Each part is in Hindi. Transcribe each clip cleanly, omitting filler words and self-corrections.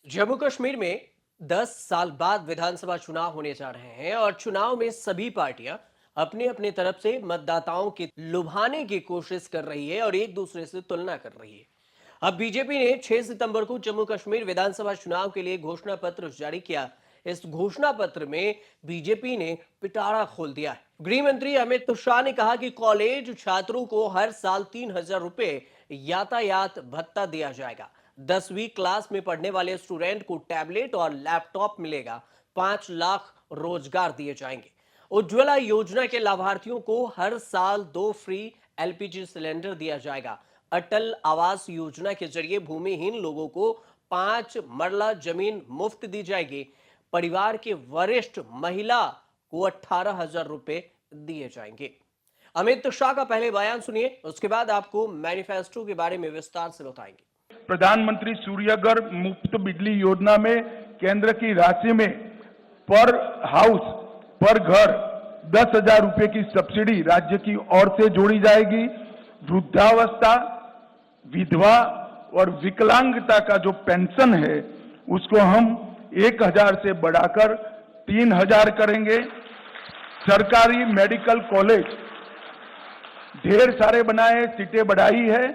जम्मू कश्मीर में 10 साल बाद विधानसभा चुनाव होने जा रहे हैं और चुनाव में सभी पार्टियां अपने अपने तरफ से मतदाताओं की लुभाने की कोशिश कर रही है और एक दूसरे से तुलना कर रही है। अब बीजेपी ने 6 सितंबर को जम्मू कश्मीर विधानसभा चुनाव के लिए घोषणा पत्र जारी किया। इस घोषणा पत्र में बीजेपी ने पिटारा खोल दिया है। गृह मंत्री अमित शाह ने कहा कि कॉलेज छात्रों को हर साल 3,000 रुपए यातायात भत्ता दिया जाएगा। 10वीं क्लास में पढ़ने वाले स्टूडेंट को टैबलेट और लैपटॉप मिलेगा। 5 लाख रोजगार दिए जाएंगे। उज्ज्वला योजना के लाभार्थियों को हर साल 2 फ्री एलपीजी सिलेंडर दिया जाएगा। अटल आवास योजना के जरिए भूमिहीन लोगों को 5 मरला जमीन मुफ्त दी जाएगी। परिवार के वरिष्ठ महिला को 18,000 रुपए दिए जाएंगे। अमित शाह का पहले बयान सुनिए, उसके बाद आपको मैनिफेस्टो के बारे में विस्तार से बताएंगे। प्रधानमंत्री सूर्यघर मुफ्त बिजली योजना में केंद्र की राशि में पर हाउस पर घर 10,000 रुपए की सब्सिडी राज्य की ओर से जोड़ी जाएगी। वृद्धावस्था, विधवा और विकलांगता का जो पेंशन है उसको हम 1,000 से बढ़ाकर 3,000 करेंगे। सरकारी मेडिकल कॉलेज ढेर सारे बनाए, सीटें बढ़ाई है,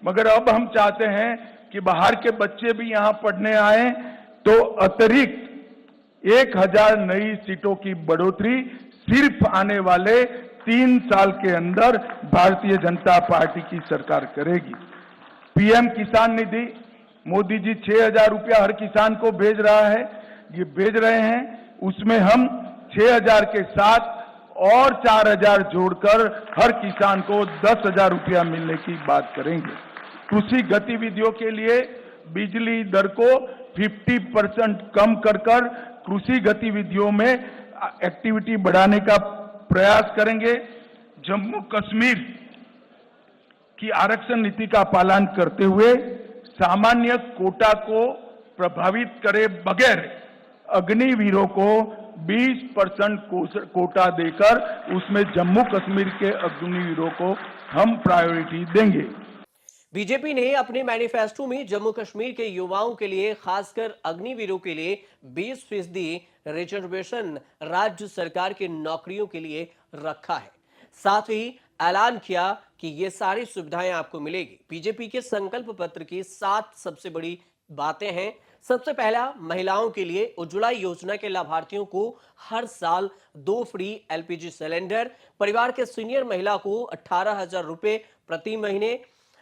मगर अब हम चाहते हैं कि बाहर के बच्चे भी यहां पढ़ने आए, तो अतिरिक्त 1,000 नई सीटों की बढ़ोतरी सिर्फ आने वाले 3 साल के अंदर भारतीय जनता पार्टी की सरकार करेगी। पीएम किसान निधि मोदी जी 6,000 रुपया हर किसान को भेज रहा है, ये भेज रहे हैं, उसमें हम 6,000 के साथ और 4,000 जोड़कर हर किसान को 10,000 रुपया मिलने की बात करेंगे। कृषि गतिविधियों के लिए बिजली दर को 50% कम कर कृषि गतिविधियों में एक्टिविटी बढ़ाने का प्रयास करेंगे। जम्मू कश्मीर की आरक्षण नीति का पालन करते हुए सामान्य कोटा को प्रभावित करे बगैर अग्निवीरों को 20% कोटा देकर उसमें जम्मू कश्मीर के अग्निवीरों को हम प्रायोरिटी देंगे। बीजेपी ने अपने मैनिफेस्टो में जम्मू कश्मीर के युवाओं के लिए, खासकर अग्निवीरों के लिए 20% रिजर्वेशन राज्य सरकार की नौकरियों के लिए रखा है। साथ ही ऐलान किया कि ये सारी सुविधाएं आपको मिलेगी। बीजेपी के संकल्प पत्र की 7 सबसे बड़ी बातें हैं। सबसे पहला, महिलाओं के लिए उज्ज्वला योजना के लाभार्थियों को हर साल 2 फ्री एलपीजी सिलेंडर, परिवार के सीनियर महिला को 18,000 रुपए प्रति महीने।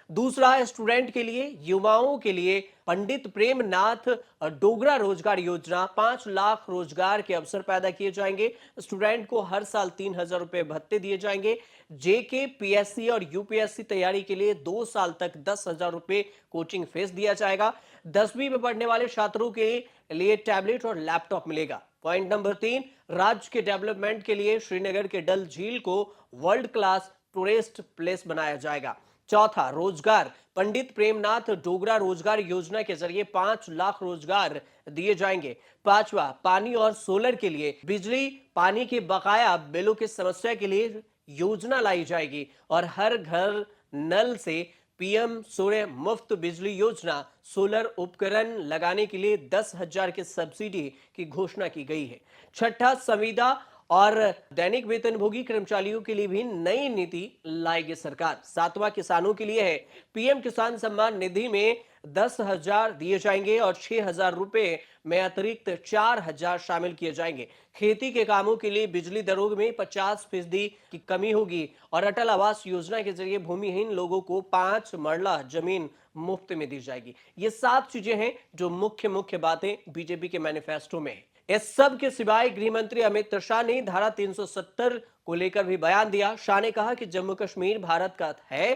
दूसरा, स्टूडेंट के लिए, युवाओं के लिए पंडित प्रेमनाथ डोगरा रोजगार योजना, 5 लाख रोजगार के अवसर पैदा किए जाएंगे। स्टूडेंट को हर साल 3,000 रुपए भत्ते दिए जाएंगे। जेके, पीएससी और यूपीएससी तैयारी के लिए 2 साल तक 10,000 रुपए कोचिंग फीस दिया जाएगा। 10वीं में पढ़ने वाले छात्रों के लिए टैबलेट और लैपटॉप मिलेगा। पॉइंट नंबर 3, राज्य के डेवलपमेंट के लिए श्रीनगर के डल झील को वर्ल्ड क्लास टूरिस्ट प्लेस बनाया जाएगा। चौथा, रोजगार, पंडित प्रेमनाथ डोगरा रोजगार योजना के जरिए 5 लाख रोजगार दिए जाएंगे। पांचवा, पानी और सोलर के लिए, बिजली पानी के बकाया बिलों की समस्या के लिए योजना लाई जाएगी और हर घर नल से पीएम सूर्य मुफ्त बिजली योजना, सोलर उपकरण लगाने के लिए 10,000 की सब्सिडी की घोषणा की गई है। छठा, संविदा और दैनिक वेतनभोगी कर्मचारियों के लिए भी नई नीति लाएगी सरकार। सातवां, किसानों के लिए है, पीएम किसान सम्मान निधि में 10,000 दिए जाएंगे और 6,000 रुपए में अतिरिक्त 4,000 शामिल किए जाएंगे। खेती के कामों के लिए बिजली दरों में 50% की कमी होगी और अटल आवास योजना के जरिए भूमिहीन लोगों को 5 मरला जमीन मुफ्त में दी जाएगी। ये 7 चीजें हैं जो मुख्य बातें बीजेपी के मैनिफेस्टो में है। इस सब के सिवाय गृह मंत्री अमित शाह ने धारा 370 को लेकर भी बयान दिया। शाह ने कहा कि जम्मू कश्मीर भारत का है,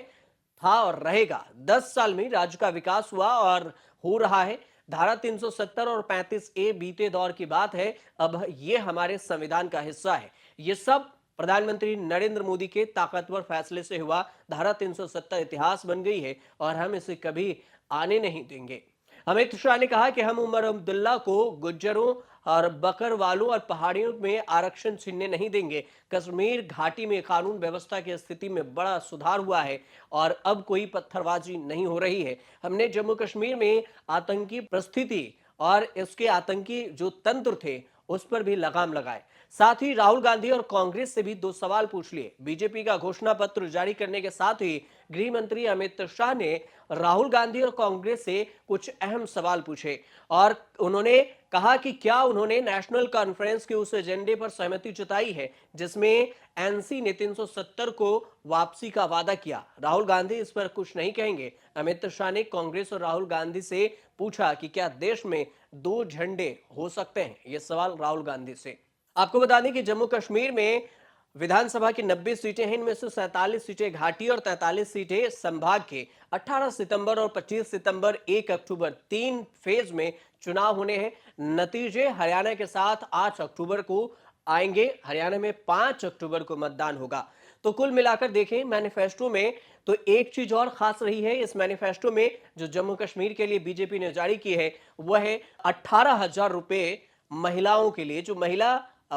था और रहेगा। 10 साल में राज्य का विकास हुआ और हो रहा है। धारा 370 और 35A बीते दौर की बात है, अब ये हमारे संविधान का हिस्सा है। ये सब प्रधानमंत्री नरेंद्र मोदी के ताकतवर फैसले से हुआ। धारा 370 इतिहास बन गई है और हम इसे कभी आने नहीं देंगे। अमित शाह ने कहा कि हम उमर अब्दुल्ला को गुज्जरों और बकरवालों और पहाड़ियों में आरक्षण छीनने नहीं देंगे। कश्मीर घाटी में कानून व्यवस्था की स्थिति में बड़ा सुधार हुआ है और अब कोई पत्थरबाजी नहीं हो रही है। हमने जम्मू कश्मीर में आतंकी परिस्थिति और इसके आतंकी जो तंत्र थे उस पर भी लगाम लगाए। साथ ही राहुल गांधी और कांग्रेस से भी 2 सवाल पूछ लिए। बीजेपी का घोषणा पत्र जारी करने के साथ ही गृह मंत्री अमित शाह ने राहुल गांधी और कांग्रेस से कुछ अहम सवाल पूछे और उन्होंने कहा कि क्या उन्होंने नेशनल कॉन्फ्रेंस के उस एजेंडे पर सहमति जताई है जिसमें एनसी ने 370 को वापसी का वादा किया। राहुल गांधी इस पर कुछ नहीं कहेंगे। अमित शाह ने कांग्रेस और राहुल गांधी से पूछा कि क्या देश में 2 झंडे हो सकते हैं, यह सवाल राहुल गांधी से। आपको बता दें कि जम्मू कश्मीर में विधानसभा की 90 सीटें हैं, इनमें से 47 सीटें घाटी और 43 सीटें संभाग के। 18 सितंबर और 25 सितंबर 1 अक्टूबर 3 फेज में चुनाव होने हैं। नतीजे हरियाणा के साथ 8 अक्टूबर को आएंगे। हरियाणा में 5 अक्टूबर को मतदान होगा। तो कुल मिलाकर देखें मैनिफेस्टो में तो एक चीज और खास रही है इस मैनिफेस्टो में जो जम्मू कश्मीर के लिए बीजेपी ने जारी की है वह है 18,000 रुपए महिलाओं के लिए। जो महिला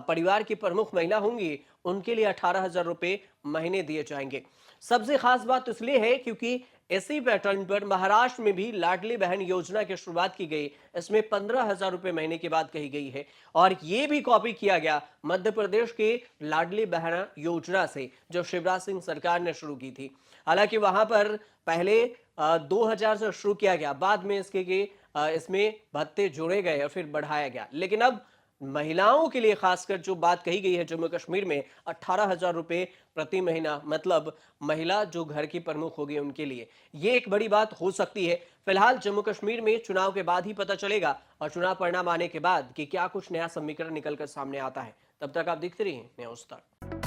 परिवार की प्रमुख महिला होंगी उनके लिए 18,000 रुपए महीने दिए जाएंगे। सबसे खास बात इसलिए है क्योंकि इसी पैटर्न पर महाराष्ट्र में भी लाडली बहन योजना की शुरुआत की गई। इसमें 15,000 रुपए महीने की बात कही गई है और यह भी कॉपी किया गया मध्य प्रदेश के लाडली बहन योजना से जो शिवराज सिंह सरकार ने शुरू की थी। हालांकि वहां पर पहले 2000 से शुरू किया गया, बाद में इसमें भत्ते जोड़े गए और फिर बढ़ाया गया। लेकिन अब महिलाओं के लिए खासकर जो बात कही गई है जम्मू कश्मीर में 18,000 रुपए प्रति महीना, मतलब महिला जो घर की प्रमुख होगी उनके लिए ये एक बड़ी बात हो सकती है। फिलहाल जम्मू कश्मीर में चुनाव के बाद ही पता चलेगा और चुनाव परिणाम आने के बाद कि क्या कुछ नया समीकरण निकलकर सामने आता है। तब तक आप देखते रहिए न्यूज़ तक।